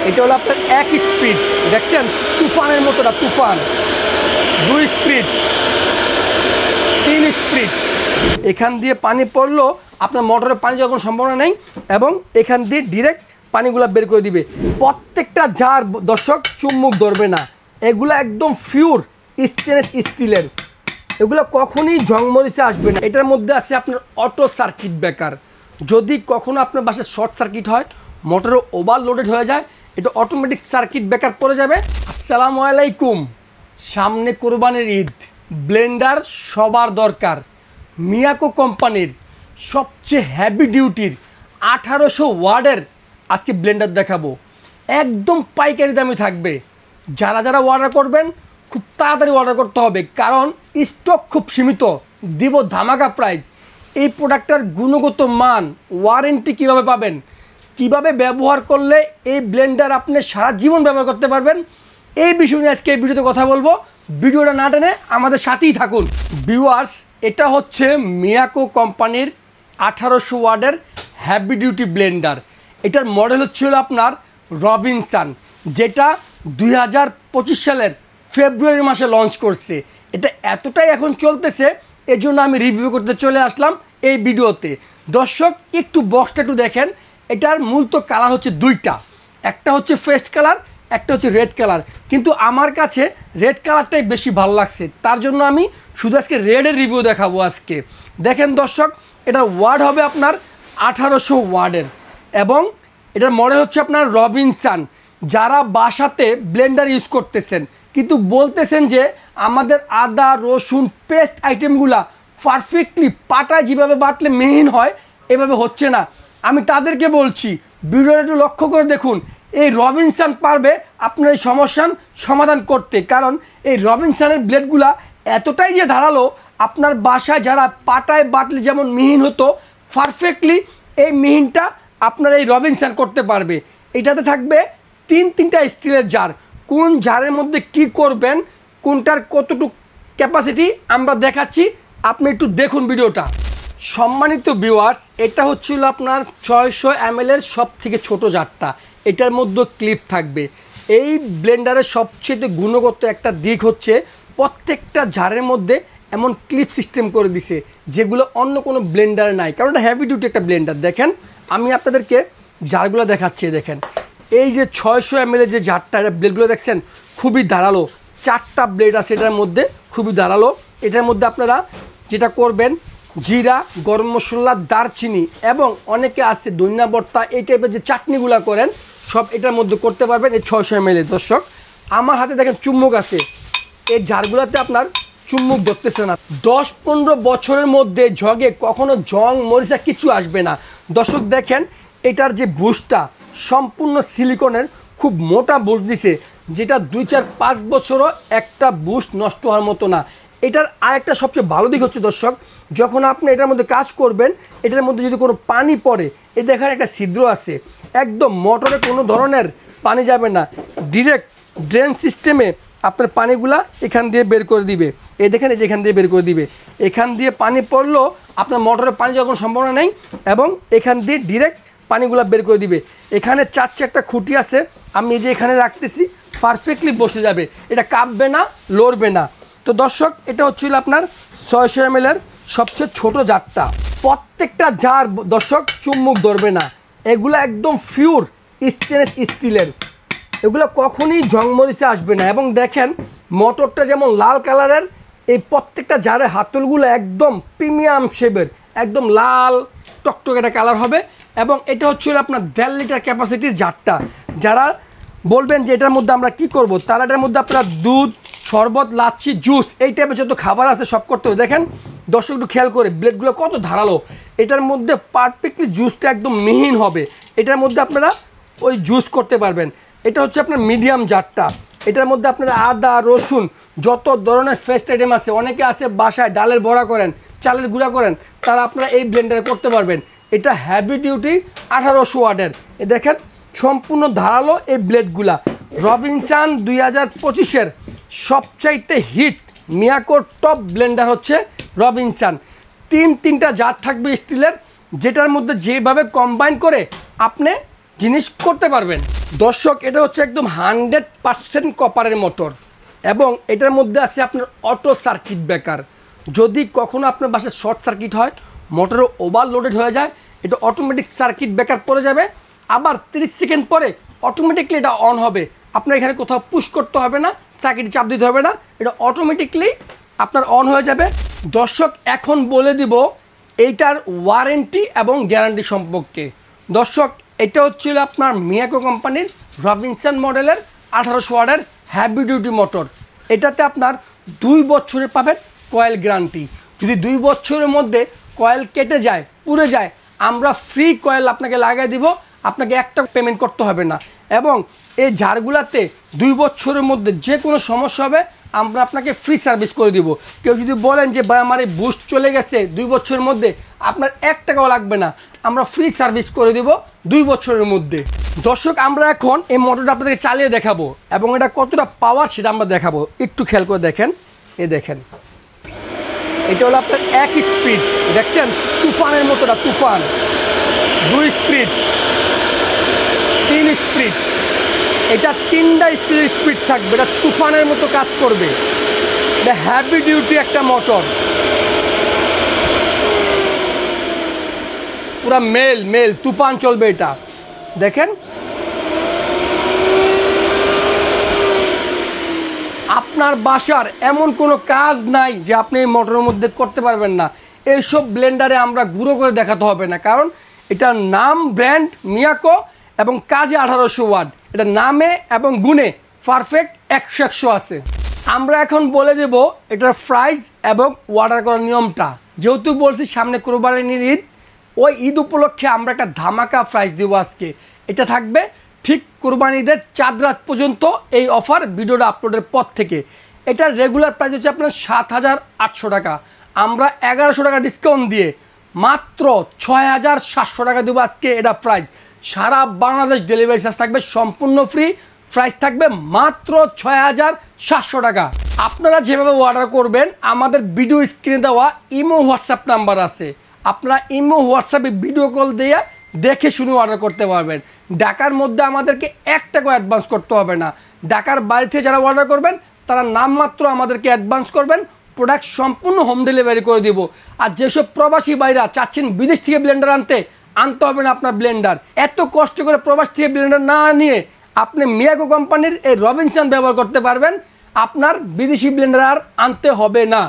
এটা হলো আপনার 1 স্পিড, দেখছেন তুফানের মতোটা, তুফান। 2 স্পিড, 3 স্পিড। এখান দিয়ে পানি পড়লো আপনার মোটরে পানি যাওয়ার কোনো সম্ভাবনা নেই এবং এখান দিয়ে ডিরেক্ট পানিগুলো বের করে দিবে। প্রত্যেকটা জার দর্শক চুম্বক ধরবে না, এগুলো একদম পিওর স্টেনলেস স্টিলের, এগুলো কখনোই জংমরিচে আসবে না। এটার মধ্যে আছে আপনার অটো সার্কিট ব্রেকার। যদি কখনো আপনার বাসায় শর্ট সার্কিট হয়, মোটরে ওভারলোডেড হয়ে যায়, এটা অটোমেটিক সার্কিট ব্রেকার পড়ে যাবে। আসসালামু আলাইকুম, সামনে কোরবানির ঈদ, ব্লেন্ডার সবার দরকার। মিয়াকো কোম্পানির সবচেয়ে হেভি ডিউটির 1800 ওয়াটের আজকে ব্লেন্ডার দেখাবো, একদম পাইকারি দামে থাকবে। যারা যারা অর্ডার করবেন খুব তাড়াতাড়ি অর্ডার করতে হবে, কারণ স্টক খুব সীমিত, দিব ধামাকা প্রাইস। এই প্রোডাক্টটার গুণগত মান, ওয়ারেন্টি কিভাবে পাবেন, কিভাবে ব্যবহার করলে এই ব্লেন্ডার আপনি সারা জীবন ব্যবহার করতে পারবেন, এই বিষয় নিয়ে আজকে এই ভিডিওতে কথা বলবো। ভিডিওটা না টেনে আমাদের সাথেই থাকুন। ভিউয়ার্স, এটা হচ্ছে মিয়াকো কোম্পানির 1800 ওয়াটের হেভি ডিউটি ব্লেন্ডার। এটার মডেল হচ্ছিল আপনার রবিনসন, যেটা 2025 সালের ফেব্রুয়ারি মাসে লঞ্চ করছে। এটা এতটাই এখন চলতেছে, এজন্য আমি রিভিউ করতে চলে আসলাম এই ভিডিওতে। দর্শক একটু বক্সটা একটু দেখেন, এটার মূলত কালার হচ্ছে দুইটা, একটা হচ্ছে ফেস্ট কালার, একটা হচ্ছে রেড কালার। কিন্তু আমার কাছে রেড কালারটাই বেশি ভালো লাগছে, তার জন্য আমি শুধু আজকে রেডের রিভিউ দেখাবো আজকে। দেখেন দর্শক, এটার ওয়াট হবে আপনার 1800 ওয়াটের এবং এটার মডেল হচ্ছে আপনার রবিনসন। যারা বাসাতে ব্লেন্ডার ইউজ করতেছেন কিন্তু বলতেছেন যে আমাদের আদা রসুন পেস্ট আইটেমগুলা পারফেক্টলি পাটায় যেভাবে বাটলে মিহিন হয় এভাবে হচ্ছে না, আমি তাদেরকে বলছি ভিডিওটা একটু লক্ষ্য করে দেখুন। এই রবিনসন পারবে আপনার এই সমস্যার সমাধান করতে, কারণ এই রবিনসনের ব্লেডগুলা এতটাই যে ধারালো, আপনার বাসায় যারা পাটায় বাটলে যেমন মিহিন হতো পারফেক্টলি এই মিহিনটা আপনার এই রবিনসন করতে পারবে। এটাতে থাকবে তিনটা স্টিলের জার। কোন জারের মধ্যে কি করবেন, কোনটার কতটুকু ক্যাপাসিটি আমরা দেখাচ্ছি, আপনি একটু দেখুন ভিডিওটা। সম্মানিত ভিউয়ার্স, এটা হচ্ছিল আপনার 600 ml এর সব থেকে ছোটো জারটা। এটার মধ্যে ক্লিপ থাকবে। এই ব্লেন্ডারের সবচেয়ে গুণগত একটা দিক হচ্ছে প্রত্যেকটা জারের মধ্যে এমন ক্লিপ সিস্টেম করে দিছে যেগুলো অন্য কোনো ব্লেন্ডারে নাই, কারণ এটা হেভি ডিউটি একটা ব্লেন্ডার। দেখেন আমি আপনাদেরকে জারগুলো দেখাচ্ছি। দেখেন এই যে 600 ml যে জারটা, এটা ব্লেডগুলো দেখছেন খুবই ধারালো, 4টা ব্লেড আছে এটার মধ্যে, খুবই ধারালো। এটার মধ্যে আপনারা যেটা করবেন, জিরা, গরম মশলা, দারচিনি এবং অনেকে আছে ধনিয়া ভর্তা, এই টাইপের যে চাটনিগুলো করেন সব এটার মধ্যে করতে পারবেন এই 600 ml। দর্শক আমার হাতে দেখেন চুম্বক আছে, এই জারগুলোতে আপনার চুম্বক ধরতেছে না। 10-15 বছরের মধ্যে ঝগে কখনো জং মরিচা কিছু আসবে না। দর্শক দেখেন এটার যে বুশটা সম্পূর্ণ সিলিকনের, খুব মোটা বুশ দিছে, যেটা 2-4-5 বছরও একটা বুশ নষ্ট হওয়ার মতো না। এটার আরেকটা সবচেয়ে ভালো দিক হচ্ছে দর্শক, যখন আপনি এটার মধ্যে কাজ করবেন, এটার মধ্যে যদি কোনো পানি পড়ে, এই দেখেন একটা ছিদ্র আছে, একদম মোটরে কোনো ধরনের পানি যাবে না, ডিরেক্ট ড্রেন সিস্টেমে আপনার পানিগুলা এখান দিয়ে বের করে দিবে। এই দেখেন এই যে এখান দিয়ে বের করে দিবে, এখান দিয়ে পানি পড়লেও আপনার মোটরে পানি যাওয়ার কোনো সম্ভাবনা নেই এবং এখান দিয়ে ডিরেক্ট পানিগুলা বের করে দিবে। এখানে 4-4টা খুঁটি আছে, আমি এই যে এখানে রাখতেছি, পারফেক্টলি বসে যাবে, এটা কাঁপবে না, লড়বে না। তো দর্শক এটা হচ্ছিল আপনার 600 ml এর সবচেয়ে ছোট জারটা। প্রত্যেকটা জার দর্শক চুম্বক ধরবে না, এগুলো একদম পিওর স্টেনলেস স্টিলের, এগুলো কখনোই জংমরিচে আসবে না। এবং দেখেন মোটরটা যেমন লাল কালারের, এই প্রত্যেকটা জারের হাতলগুলো একদম প্রিমিয়াম শেপের, একদম লাল টকটকে একটা কালার হবে। এবং এটা হচ্ছিল আপনার 1.5 লিটার ক্যাপাসিটির জারটা। যারা বলবেন যে এটার মধ্যে আমরা কি করব, তারা এটার মধ্যে আপনারা দুধ, শরবত, লাচ্ছি, জুস এই টাইপের যত খাবার আছে সব করতে হবে। দেখেন দর্শক একটু খেয়াল করে ব্লেডগুলো কত ধারালো, এটার মধ্যে পারফেক্টলি জুসটা একদম মিহিন হবে, এটার মধ্যে আপনারা ওই জুস করতে পারবেন। এটা হচ্ছে আপনার মিডিয়াম জারটা, এটার মধ্যে আপনারা আদা রসুন যত ধরনের ফ্রেশ আইটেম আছে, অনেকে আছে বাসায় ডালের বড়া করেন, চালের গুঁড়া করেন, তারা আপনারা এই ব্লেন্ডারে করতে পারবেন। এটা হেভি ডিউটি 1800 ওয়াটের। এ দেখেন সম্পূর্ণ ধারালো এই ব্লেডগুলা। রবিনসন 2025-এর সবচাইতে হিট মিয়াকোর টপ ব্লেন্ডার হচ্ছে রবিনসন। তিনটা জার থাকবে স্টিলের, যেটার মধ্যে যেভাবে কম্বাইন করে আপনি জিনিস করতে পারবেন। দর্শক, এটা হচ্ছে একদম 100% কপারের মোটর এবং এটার মধ্যে আছে আপনার অটো সার্কিট ব্রেকার। যদি কখনো আপনার বাসায় শর্ট সার্কিট হয়, মোটরে ওভারলোডেড হয়ে যায়, এটা অটোমেটিক সার্কিট ব্রেকার পড়ে যাবে, আবার 30 সেকেন্ড পরে অটোমেটিকলি এটা অন হবে। আপনার এখানে কোথাও পুশ করতে হবে না, সার্কিট চাপ দিতে হবে না, এটা অটোমেটিকলি আপনার অন হয়ে যাবে। দর্শক, এখন বলে দিব এইটার ওয়ারেন্টি এবং গ্যারান্টি সম্পর্কে। দর্শক, এটা হচ্ছিল আপনার মিয়াকো কোম্পানির রবিনসন মডেলের 1800 ওয়াটের হেভি ডিউটি মোটর। এটাতে আপনার 2 বছরের পাবেন কয়েল গ্যারান্টি। যদি 2 বছরের মধ্যে কয়েল কেটে যায়, পুড়ে যায়, আমরা ফ্রি কয়েল আপনাকে লাগিয়ে দিব, আপনাকে একটা পেমেন্ট করতে হবে না। এবং এই জারগুলাতে 2 বছরের মধ্যে যে কোনো সমস্যা হবে আমরা আপনাকে ফ্রি সার্ভিস করে দিব। কেউ যদি বলেন যে ভাই আমার এই বুস্ট চলে গেছে 2 বছরের মধ্যে, আপনার 1 টাকাও লাগবে না, আমরা ফ্রি সার্ভিস করে দিব 2 বছরের মধ্যে। দর্শক, আমরা এখন এই মোটরটা আপনাদেরকে চালিয়ে দেখাবো এবং এটা কতটা পাওয়ার সেটা আমরা দেখাবো। একটু খেয়াল করে দেখেন, দেখেন এটা হলো আপনার 1 স্পিড, দেখছেন তুফানের মতোটা, তুফান। 2 স্পিড, 3 স্পিড, এটা 3টা স্পিড থাকবে, এটা তুফানের মতো কাজ করবে। এটা হেভি ডিউটি একটা মোটর, পুরা মেল তুফান চলবে এটা। দেখেন আপনার বাসার এমন কোনো কাজ নাই যে আপনি এই মোটরের মধ্যে করতে পারবেন না। এইসব ব্লেন্ডারে আমরা গুঁড়ো করে দেখাতে হবে না, কারণ এটার নাম ব্র্যান্ড মিয়াকো এবং কাজে 1800 ওয়াট। এটা নামে এবং গুণে পারফেক্ট 100 আছে। আমরা এখন বলে দেব এটার প্রাইস এবং অর্ডার করার নিয়মটা। যেহেতু বলছি সামনে কোরবানির ঈদ, ওই ঈদ উপলক্ষে আমরা একটা ধামাকা প্রাইস দেব আজকে। এটা থাকবে ঠিক কোরবানি ঈদের চাঁদ রাত পর্যন্ত এই অফার, ভিডিওটা আপলোডের পর থেকে। এটার রেগুলার প্রাইস হচ্ছে আপনার 7800 টাকা। আমরা 1100 টাকা ডিসকাউন্ট দিয়ে মাত্র 6700 টাকা দেবো আজকে এটা প্রাইস। সারা বাংলাদেশ ডেলিভারি চার্জ থাকবে সম্পূর্ণ ফ্রি, প্রাইস থাকবে মাত্র 6700 টাকা। আপনারা যেভাবে অর্ডার করবেন, আমাদের ভিডিও স্ক্রিনে দেওয়া ইমো হোয়াটসঅ্যাপ নাম্বার আছে, আপনারা ইমো হোয়াটসঅ্যাপে ভিডিও কল দিয়ে দেখে শুনে অর্ডার করতে পারবেন। ঢাকার মধ্যে আমাদেরকে 1 টাকা অ্যাডভান্স করতে হবে না। ঢাকার বাইরে থেকে যারা অর্ডার করবেন তারা নামমাত্র আমাদেরকে অ্যাডভান্স করবেন, প্রোডাক্ট সম্পূর্ণ হোম ডেলিভারি করে দিব। আর যেসব প্রবাসী ভাইরা চাচ্ছেন বিদেশ থেকে ব্লেন্ডার আনতে হবে না আপনার ব্লেন্ডার, এত কষ্ট করে প্রবাস থেকে ব্লেন্ডার না নিয়ে আপনি মিয়াকো কোম্পানির এই রবিনসন ব্যবহার করতে পারবেন, আপনার বিদেশি ব্লেন্ডার আর আনতে হবে না।